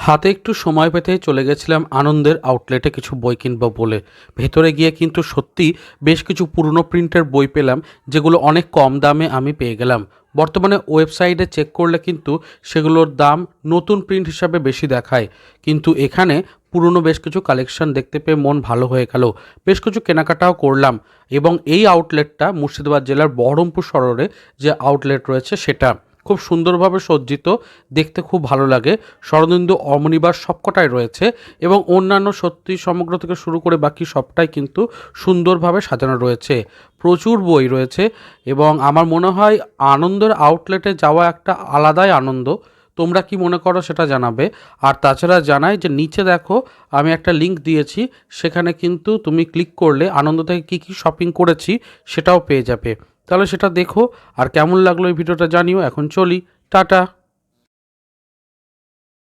হাতে একটু সময় পেতেই চলে গেছিলাম আনন্দের আউটলেটে কিছু বই কিনবো বলে। ভেতরে গিয়ে কিন্তু সত্যি বেশ কিছু পুরনো প্রিন্টের বই পেলাম, যেগুলো অনেক কম দামে আমি পেয়ে গেলাম। বর্তমানে ওয়েবসাইটে চেক করলে কিন্তু সেগুলোর দাম নতুন প্রিন্ট হিসাবে বেশি দেখায়, কিন্তু এখানে পুরনো বেশ কিছু কালেকশন দেখতে পেয়ে মন ভালো হয়ে গেল। বেশ কিছু কেনাকাটাও করলাম। এবং এই আউটলেটটা মুর্শিদাবাদ জেলার বহরমপুর শহরে যে আউটলেট রয়েছে সেটা খুব সুন্দরভাবে সজ্জিত, দেখতে খুব ভালো লাগে। শরদিন্দু অমনিবার সবকটাই রয়েছে এবং অন্যান্য সত্যি সমগ্র থেকে শুরু করে বাকি সবটাই কিন্তু সুন্দরভাবে সাজানো রয়েছে। প্রচুর বই রয়েছে এবং আমার মনে হয় আনন্দের আউটলেটে যাওয়া একটা আলাদাই আনন্দ। তোমরা কি মনে করো সেটা জানাবে। আর তাছাড়া জানাই যে নিচে দেখো, আমি একটা লিংক দিয়েছি, সেখানে কিন্তু তুমি ক্লিক করলে আনন্দ থেকে কী কী শপিং করেছি সেটাও পেয়ে যাবে। তাহলে সেটা দেখো। আর কেমন লাগলো এই ভিডিওটা জানিও। এখন চলি, টাটা।